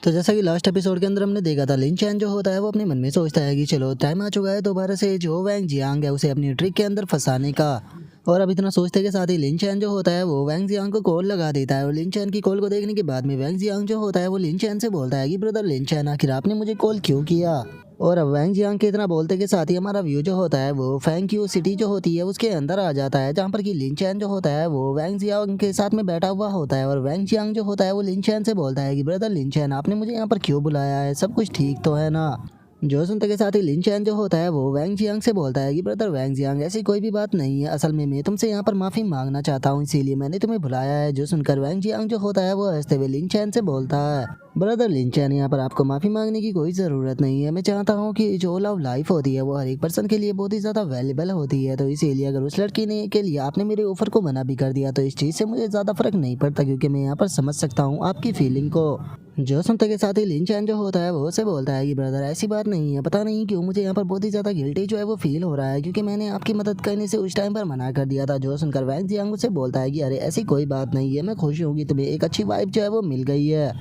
तो जैसा कि लास्ट एपिसोड के अंदर हमने देखा था, लिन चैन जो होता है वो अपने मन में सोचता है कि चलो टाइम आ चुका है दोबारा से जो वैंग जियांग है उसे अपनी ट्रिक के अंदर फंसाने का। और अब इतना सोचते के साथ ही लिन चैन जो होता है वो वैंग जियांग को कॉल लगा देता है। और लिन चैन की कॉल को देखने के बाद में वैंग जियांग जो होता है वो लिन चैन से बोलता है कि ब्रदर लिन चैन, आखिर आपने मुझे कॉल क्यों किया। और अब वैंग जियांग के इतना बोलते के साथ ही हमारा व्यू जो होता है वो फैंग यू सिटी जो होती है उसके अंदर आ जाता है, जहाँ पर कि लिन चैन जो होता है वो वैंग जियांग के साथ में बैठा हुआ होता है। और वैंग जियांग जो होता है वो लिन चैन से बोलता है कि ब्रदर लिन चैन, आपने मुझे यहाँ पर क्यों बुलाया है, सब कुछ ठीक तो है ना। जो सुनते के साथ ही लिन चैन जो होता है वो वैंग जियांग से बोलता है कि ब्रदर वैंग जियांग, ऐसी कोई भी बात नहीं है, असल में मैं तुमसे यहाँ पर माफी मांगना चाहता हूँ, इसीलिए मैंने तुम्हें बुलाया है। जो सुनकर वैंग जियांग जो होता है वो हंसते हुए लिन चैन से बोलता है, ब्रदर लिन चैन, यहाँ पर आपको माफी मांगने की कोई ज़रूरत नहीं है। मैं चाहता हूँ कि जो लव लाइफ होती है वो हर एक पर्सन के लिए बहुत ही ज़्यादा वैल्यूबल होती है, तो इसीलिए अगर उस लड़की ने के लिए आपने मेरे ऑफर को मना भी कर दिया तो इस चीज़ से मुझे ज़्यादा फर्क नहीं पड़ता, क्योंकि मैं यहाँ पर समझ सकता हूँ आपकी फीलिंग को। जो सुनते के साथ ही लिन चैन जो होता है वो उसे बोलता है कि ब्रदर ऐसी बात नहीं है, पता नहीं क्यों मुझे यहाँ पर बहुत ही ज़्यादा गिल्टी जो है वो फील हो रहा है, क्योंकि मैंने आपकी मदद करने से उस टाइम पर मना कर दिया था। जो सुनकर वैंग जियांग उसे बोलता है कि अरे ऐसी कोई बात नहीं है, मैं खुश हूँ कि तुम्हें एक अच्छी वाइफ जो है वो मिल गई है,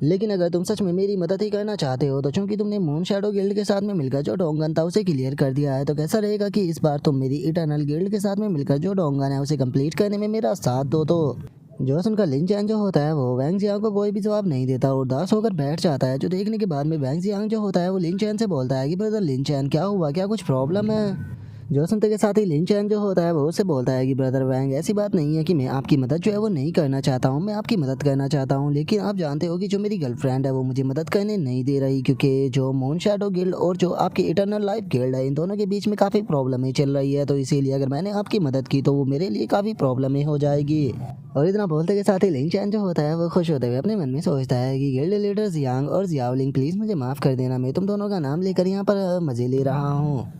लेकिन अगर तुम सच में मेरी मदद ही करना चाहते हो तो चूंकि तुमने मून शैडो गिल्ड के साथ में मिलकर जो डोंगन था उसे क्लियर कर दिया है, तो कैसा रहेगा कि इस बार तुम मेरी इटर्नल गिल्ड के साथ में मिलकर जो डोंगन है उसे कंप्लीट करने में मेरा साथ दो। तो जो सुनकर लिन चैन जो होता है वो वैंग जियांग को कोई भी जवाब नहीं देता और उदास होकर बैठ जाता है। जो देखने के बाद में वैंग जियांग जो होता है वो लिन चैन से बोलता है कि ब्रदर लिन चैन, क्या हुआ, क्या कुछ प्रॉब्लम है। जो सुनते के साथ ही लिन चैन जो होता है वो उससे बोलता है कि ब्रदर वैंग, ऐसी बात नहीं है कि मैं आपकी मदद जो है वो नहीं करना चाहता हूँ, मैं आपकी मदद करना चाहता हूँ, लेकिन आप जानते हो कि जो मेरी गर्लफ्रेंड है वो मुझे मदद करने नहीं दे रही, क्योंकि जो मून शैडो गिल्ड और जो आपकी इटर्नल लाइफ गिल्ड है इन दोनों के बीच में काफ़ी प्रॉब्लमें चल रही है, तो इसीलिए अगर मैंने आपकी मदद की तो वो मेरे लिए काफ़ी प्रॉब्लमें हो जाएगी। और इतना बोलते के साथ ही लिन चैन जो होता है वो खुश होते हुए अपने मन में सोचता है कि गिल्ड लीडर जियांग और जियाओलिंग, प्लीज़ मुझे माफ़ कर देना, मैं तुम दोनों का नाम लेकर यहाँ पर मज़े ले रहा हूँ।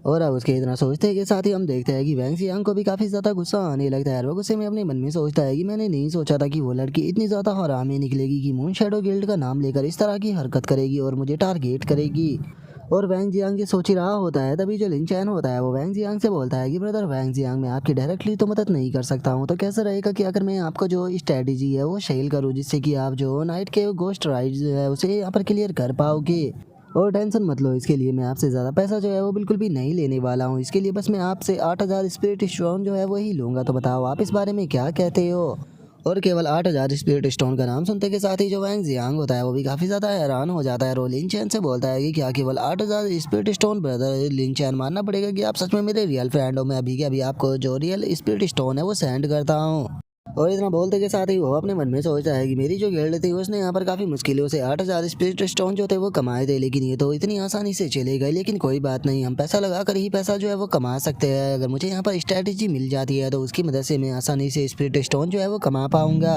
और अब उसके इतना सोचते के साथ ही हम देखते हैं कि वैंग जियांग को भी काफ़ी ज़्यादा गुस्सा आने लगता है। वो गुस्से में अपने मन में सोचता है कि मैंने नहीं सोचा था कि वो लड़की इतनी ज़्यादा हरामी निकलेगी कि मून शैडो गिल्ड का नाम लेकर इस तरह की हरकत करेगी और मुझे टारगेट करेगी। और वैंग जियांग ये सोच ही रहा होता है, तभी जो लिन चैन होता है वो वैंग जियांग से बोलता है कि ब्रदर वैंग जियांग, मैं आपकी डायरेक्टली तो मदद नहीं कर सकता हूँ, तो कैसा रहेगा कि अगर मैं आपको जो स्ट्रेटजी है वो शेयर करूँ, जिससे कि आप जो नाइट के गोस्ट राइड्स है उसे यहाँ पर क्लियर कर पाओगे। और टेंशन मत लो, इसके लिए मैं आपसे ज़्यादा पैसा जो है वो बिल्कुल भी नहीं लेने वाला हूँ, इसके लिए बस मैं आपसे 8,000 स्पिरिट स्टोन जो है वही लूँगा। तो बताओ आप इस बारे में क्या कहते हो। और केवल 8,000 स्पिरिट स्टोन का नाम सुनते के साथ ही जो वैंग जियांग होता है वो भी काफ़ी ज़्यादा हैरान हो जाता है। और लिन चैन से बोलता है कि क्या केवल 8,000 स्पिरिट स्टोन। ब्रदर लिन चैन, मानना पड़ेगा कि आप सच में मेरे रियल फ्रेंड हो, मैं अभी के अभी आपको जो रियल स्पिरिट स्टोन है वो सेंड करता हूँ। और इतना बोलते के साथ ही वो अपने मन में सोचता है कि मेरी जो गिल्ड थी उसने यहाँ पर काफ़ी मुश्किलों से 8,000 स्पिरिट स्टोन जो थे वो कमाए थे, लेकिन ये तो इतनी आसानी से चले गए। लेकिन कोई बात नहीं, हम पैसा लगा कर ही पैसा जो है वो कमा सकते हैं। अगर मुझे यहाँ पर स्ट्रैटेजी मिल जाती है तो उसकी मदद से मैं आसानी से स्पिरिट स्टोन जो है वो कमा पाऊंगा।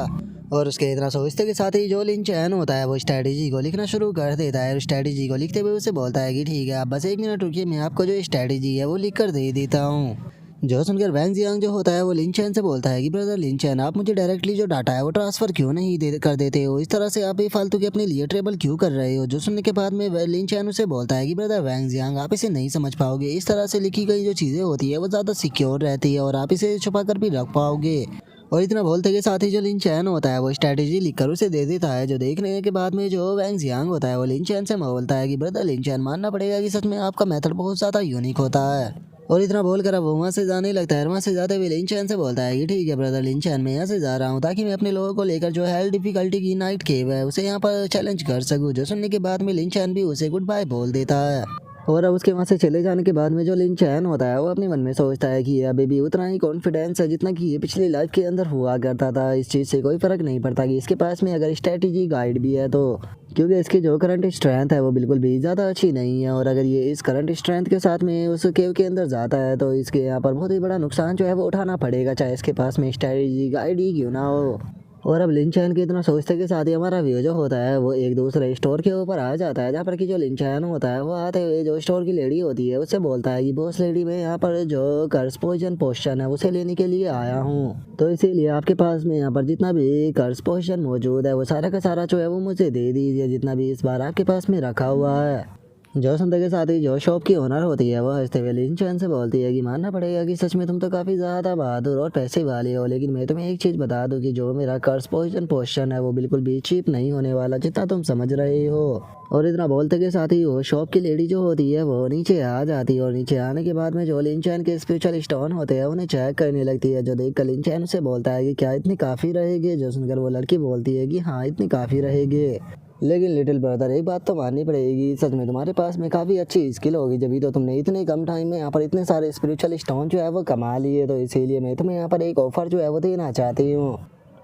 और उसके इतना सोचते के साथ ही जो लिन चैन होता है वो स्ट्रैटेजी को लिखना शुरू कर देता है। और स्ट्रैटेजी को लिखते हुए उसे बोलता है कि ठीक है, आप बस 1 मिनट रुकिए, मैं आपको जो स्ट्रैटेजी है वो लिख कर दे देता हूँ। जो सुनकर वैंग जियांग जो होता है वो लिन चैन से बोलता है कि ब्रदर लिन चैन, आप मुझे डायरेक्टली जो डाटा है वो ट्रांसफ़र क्यों नहीं कर देते हो, इस तरह से आप बेफालतू के अपने लिए ट्रेबल क्यों कर रहे हो। जो सुनने के बाद में लिन चैन उसे बोलता है कि ब्रदर वैंग जियांग, आप इसे नहीं समझ पाओगे, इस तरह से लिखी गई जो चीज़ें होती है वो ज़्यादा सिक्योर रहती है और आप इसे छुपा कर भी रख पाओगे। और इतना बोलते के साथ ही जो लिन चैन होता है वो स्ट्रैटेजी लिखकर उसे दे देता है। जो देखने के बाद में जो वैंग जियांग होता है वो लिन चैन से बोलता है कि ब्रदर लिन चैन, मानना पड़ेगा कि सच में आपका मेथड बहुत ज़्यादा यूनिक होता है। और इतना बोलकर अब वो वहाँ से जाने लगता है। वहाँ से जाते हुए लिन चैन से बोलता है कि ठीक है ब्रदर लिन चैन, मैं यहाँ से जा रहा हूँ ताकि मैं अपने लोगों को लेकर जो हेल डिफिकल्टी की नाइट केव है उसे यहाँ पर चैलेंज कर सकूँ। जो सुनने के बाद में लिन चैन भी उसे गुड बाय बोल देता है। और अब उसके वहाँ से चले जाने के बाद में जो लिन चैन होता है वो अपने मन में सोचता है कि अभी भी उतना ही कॉन्फिडेंस है जितना कि ये पिछली लाइफ के अंदर हुआ करता था। इस चीज़ से कोई फ़र्क नहीं पड़ता कि इसके पास में अगर स्ट्रेटजी गाइड भी है तो, क्योंकि इसकी जो करंट स्ट्रेंथ है वो बिल्कुल भी ज़्यादा अच्छी नहीं है। और अगर ये इस करंट स्ट्रेंथ के साथ में उस केव के अंदर जाता है तो इसके यहाँ पर बहुत ही बड़ा नुकसान जो है वो उठाना पड़ेगा, चाहे इसके पास में स्ट्रेटजी गाइड ही क्यों ना हो। और अब लिन चैन के इतना सोचते के साथ ही हमारा व्यू जो होता है वो एक दूसरे स्टोर के ऊपर आ जाता है, जहाँ पर कि जो लिन चैन होता है वो आते हुए जो स्टोर की लेडी होती है उससे बोलता है कि बॉस लेडी, मैं यहाँ पर जो कर्स पोजिशन पोस्चन है उसे लेने के लिए आया हूँ, तो इसीलिए आपके पास में यहाँ पर जितना भी कर्स पोजिशन मौजूद है वो सारा का सारा जो है वो मुझे दे दीजिए, जितना भी इस बार आपके पास में रखा हुआ है। जो सुनते के साथ ही जो शॉप की ओनर होती है वो हंसते हुए लिन चैन से बोलती है कि मानना पड़ेगा कि सच में तुम तो काफ़ी ज़्यादा बहादुर और पैसे वाली हो, लेकिन मैं तुम्हें एक चीज़ बता दूं कि जो मेरा कर्ज पोजीशन है वो बिल्कुल भी चीप नहीं होने वाला जितना तुम समझ रहे हो। और इतना बोलते के साथ ही वो शॉप की लेडी जो होती है वो नीचे आ जाती है और नीचे आने के बाद में जो लिन चैन के स्पिरिचुअल स्टोन होते हैं उन्हें चेक करने लगती है। जो देख कर लिन चैन उसे बोलता है कि क्या इतनी काफ़ी रहेगी। जो सुनकर वो लड़की बोलती है कि हाँ इतनी काफ़ी रहेगी, लेकिन लिटिल ब्रदर एक बात तो माननी पड़ेगी, सच में तुम्हारे पास में काफ़ी अच्छी स्किल होगी जभी तो तुमने इतने कम टाइम में यहाँ पर इतने सारे स्पिरिचुअल स्टोन जो है वो कमा लिए। तो इसीलिए मैं तुम्हें यहाँ पर एक ऑफ़र जो है वो देना चाहती हूँ।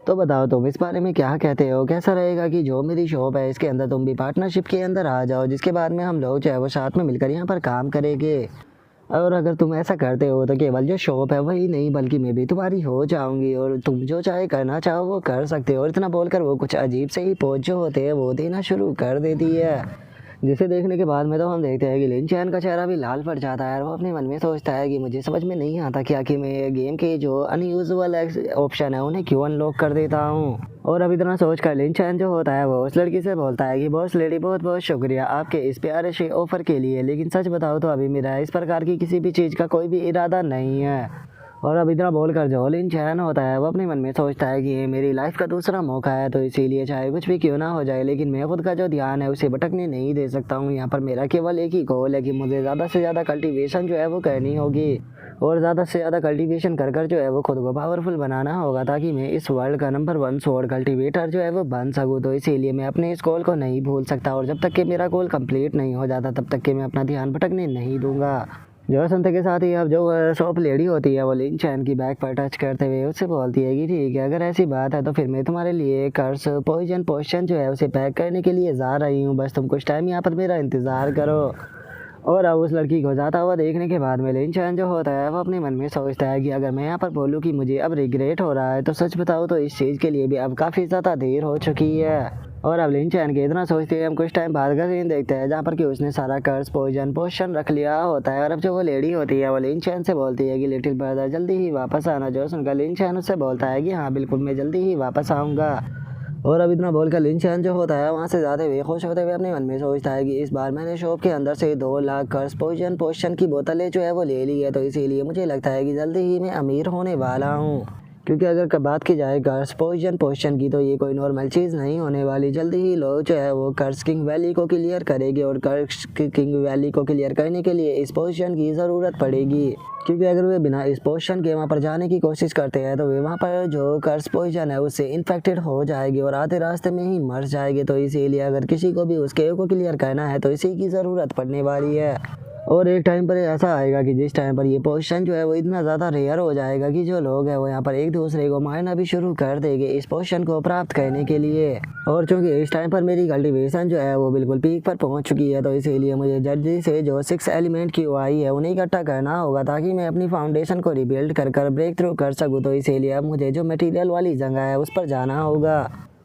तो बताओ तुम इस बारे में क्या कहते हो। कैसा रहेगा कि जो मेरी शॉप है इसके अंदर तुम भी पार्टनरशिप के अंदर आ जाओ, जिसके बाद में हम लोग जो है वो साथ में मिलकर यहाँ पर काम करेंगे। और अगर तुम ऐसा करते हो तो केवल जो शॉप है वही नहीं बल्कि मैं भी तुम्हारी हो जाऊंगी और तुम जो चाहे करना चाहो वो कर सकते हो। और इतना बोलकर वो कुछ अजीब से ही पोज जो होते हैं वो देना शुरू कर देती है, जिसे देखने के बाद में तो हम देखते हैं कि लिन चैन का चेहरा भी लाल पड़ जाता है और वो अपने मन में सोचता है कि मुझे समझ में नहीं आता क्या कि मैं गेम के जो अनयूजुअल ऑप्शन है उन्हें क्यों अनलॉक कर देता हूँ। और अब इतना सोच कर लिन चैन जो होता है वो उस लड़की से बोलता है कि बॉस लेडी बहुत बहुत शुक्रिया आपके इस प्यारे से ऑफर के लिए, लेकिन सच बताओ तो अभी मेरा इस प्रकार की किसी भी चीज़ का कोई भी इरादा नहीं है। और अब इतना बोलकर जो लिन चैन होता है वो अपने मन में सोचता है कि ये मेरी लाइफ का दूसरा मौका है, तो इसीलिए चाहे कुछ भी क्यों ना हो जाए लेकिन मैं खुद का जो ध्यान है उसे भटकने नहीं दे सकता हूँ। यहाँ पर मेरा केवल एक ही गोल है कि मुझे ज़्यादा से ज़्यादा कल्टीवेशन जो है वो करनी होगी और ज़्यादा से ज़्यादा कल्टीवेशन कर कर जो है वो खुद को पावरफुल बनाना होगा ताकि मैं इस वर्ल्ड का नंबर 1 स्वॉर्ड कल्टीवेटर जो है वो बन सकूँ। तो इसीलिए मैं अपने इस गोल को नहीं भूल सकता और जब तक कि मेरा गोल कंप्लीट नहीं हो जाता तब तक कि मैं अपना ध्यान भटकने नहीं दूंगा। जो सुनते के साथ ही अब जो शॉप लेडी होती है वो लिन चैन की बैक पर टच करते हुए उससे बोलती है कि ठीक है अगर ऐसी बात है तो फिर मैं तुम्हारे लिए कर्स पॉइजन पोशन जो है उसे पैक करने के लिए जा रही हूँ, बस तुम कुछ टाइम यहाँ पर मेरा इंतज़ार करो। और अब उस लड़की को जाता हुआ देखने के बाद में लिन चैन जो होता है वो अपने मन में सोचता है कि अगर मैं यहाँ पर बोलूँ कि मुझे अब रिग्रेट हो रहा है तो सच बताऊँ तो इस चीज़ के लिए भी अब काफ़ी ज़्यादा देर हो चुकी है। और अब लिन चैन के इतना सोचते हैं हम कुछ टाइम बाद का सीन देखते हैं जहाँ पर कि उसने सारा कर्ज पॉइजन पोशन रख लिया होता है। और अब जो वो लेडी होती है वो लिन चैन से बोलती है कि लिटिल ब्रदर जल्दी ही वापस आना। जो सुनकर लिन चैन उससे बोलता है कि हाँ बिल्कुल मैं जल्दी ही वापस आऊँगा। और अब इतना बोलकर लिन चैन जो होता है वहाँ से ज़्यादा हुए खुश होते हुए अपने मन में सोचता है कि इस बार मैंने शॉप के अंदर से 2 लाख कर्ज पोशन की बोतलें जो है वो ले ली है, तो इसीलिए मुझे लगता है कि जल्दी ही मैं अमीर होने वाला हूँ। क्योंकि अगर बात की जाए कर्ज पोजीशन की तो ये कोई नॉर्मल चीज़ नहीं होने वाली। जल्दी ही लोग जो है वो कर्ज किंग वैली को क्लियर करेंगे और कर्ज किंग वैली को क्लियर करने के लिए इस पोजीशन की ज़रूरत पड़ेगी। क्योंकि अगर वे बिना इस पोजीशन के वहाँ पर जाने की कोशिश करते हैं तो वे वहाँ पर जो कर्ज पोजीशन है उससे इन्फेक्टेड हो जाएगी और आधे रास्ते में ही मर जाएंगे। तो इसीलिए अगर किसी को भी उसके को क्लियर करना है तो इसी की ज़रूरत पड़ने वाली है। और एक टाइम पर ऐसा आएगा कि जिस टाइम पर ये पोजीशन जो है वो इतना ज़्यादा रेयर हो जाएगा कि जो लोग हैं वो यहाँ पर एक दूसरे को मारना भी शुरू कर देंगे इस पोजीशन को प्राप्त करने के लिए। और चूंकि इस टाइम पर मेरी कल्टीवेशन जो है वो बिल्कुल पीक पर पहुँच चुकी है तो इसीलिए मुझे जल्दी से जो 6 एलिमेंट की वाई है उन्हें इकट्ठा करना होगा ताकि मैं अपनी फाउंडेशन को रिबिल्ड कर ब्रेक थ्रू कर सकूँ। तो इसीलिए अब मुझे जो मटीरियल वाली जगह है उस पर जाना होगा।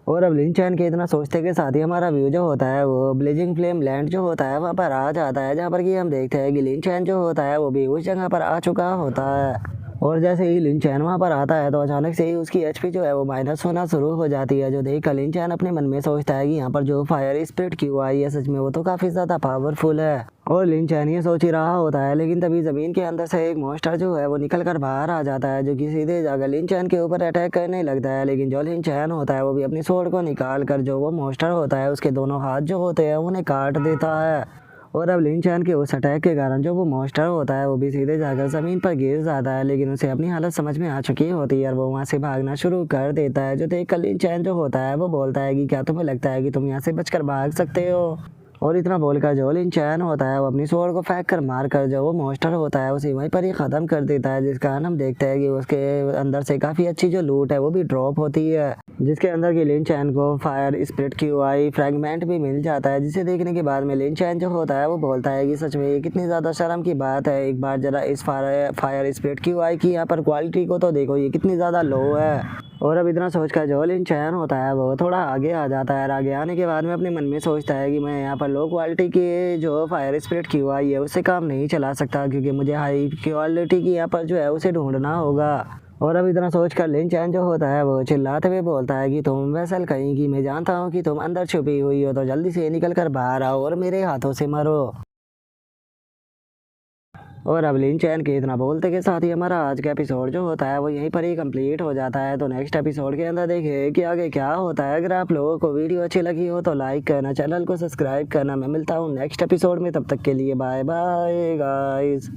और अब लिन चैन के इतना सोचते के साथ ही हमारा व्यू जो होता है वो ब्लेजिंग फ्लेम लैंड जो होता है वहाँ पर आ जाता है, जहाँ पर कि हम देखते हैं कि लिन चैन जो होता है वो भी उस जगह पर आ चुका होता है। और जैसे ही लिन चैन वहाँ पर आता है तो अचानक से ही उसकी एचपी जो है वो माइनस होना शुरू हो जाती है। जो देख कर लिन चैन अपने मन में सोचता है कि यहाँ पर जो फायर स्पिरिट क्यों आई है, सच में वो तो काफ़ी ज़्यादा पावरफुल है। और लिन चैन ये सोच ही रहा होता है लेकिन तभी ज़मीन के अंदर से एक मॉन्स्टर जो है वो निकल कर बाहर आ जाता है जो कि सीधे जाकर लिन चैन के ऊपर अटैक करने लगता है। लेकिन जो लिन चैन होता है वो भी अपनी स्वॉर्ड को निकाल कर जो वो मॉन्स्टर होता है उसके दोनों हाथ जो होते हैं उन्हें काट देता है। और अब लिन चैन के उस अटैक के कारण जो वो मॉन्स्टर होता है वो भी सीधे जाकर ज़मीन पर गिर जाता है, लेकिन उसे अपनी हालत समझ में आ चुकी होती है और वो वहाँ से भागना शुरू कर देता है। जो देख कर लिन चैन जो होता है वो बोलता है कि क्या तुम्हें लगता है कि तुम यहाँ से बचकर भाग सकते हो। और इतना बोलकर जो लिन चैन होता है वो अपनी स्वॉर्ड को फेंक कर मार कर जो वो मॉन्स्टर होता है उसे वहीं पर ही ख़त्म कर देता है, जिस कारण हम देखते हैं कि उसके अंदर से काफ़ी अच्छी जो लूट है वो भी ड्रॉप होती है, जिसके अंदर की लिन चैन को फायर स्पिरिट की आई फ्रैगमेंट भी मिल जाता है। जिसे देखने के बाद में लिन चैन जो होता है वो बोलता है कि सच में ये कितनी ज़्यादा शर्म की बात है, एक बार ज़रा इस फायर स्पिरिट की आई की यहाँ पर क्वालिटी को तो देखो, ये कितनी ज़्यादा लो है। और अब इतना सोचकर जो लिन चैन होता है वो थोड़ा आगे आ जाता है और आगे आने के बाद में अपने मन में सोचता है कि मैं यहाँ पर लो क्वालिटी की जो फायर स्पिरिट की आई है उससे काम नहीं चला सकता, क्योंकि मुझे हाई क्वालिटी की यहाँ पर जो है उसे ढूंढना होगा। और अब इतना सोचकर लिन चैन जो होता है वो चिल्लाते हुए बोलता है कि तुम वैसल कहीं कि मैं जानता हूँ कि तुम अंदर छुपी हुई हो, तो जल्दी से निकल कर बाहर आओ और मेरे हाथों से मरो। और अब लिन चैन के इतना बोलते के साथ ही हमारा आज का एपिसोड जो होता है वो यहीं पर ही कंप्लीट हो जाता है। तो नेक्स्ट एपिसोड के अंदर देखिए कि आगे क्या होता है। अगर आप लोगों को वीडियो अच्छी लगी हो तो लाइक करना, चैनल को सब्सक्राइब करना। मैं मिलता हूँ नेक्स्ट एपिसोड में, तब तक के लिए बाय बाय गाइस।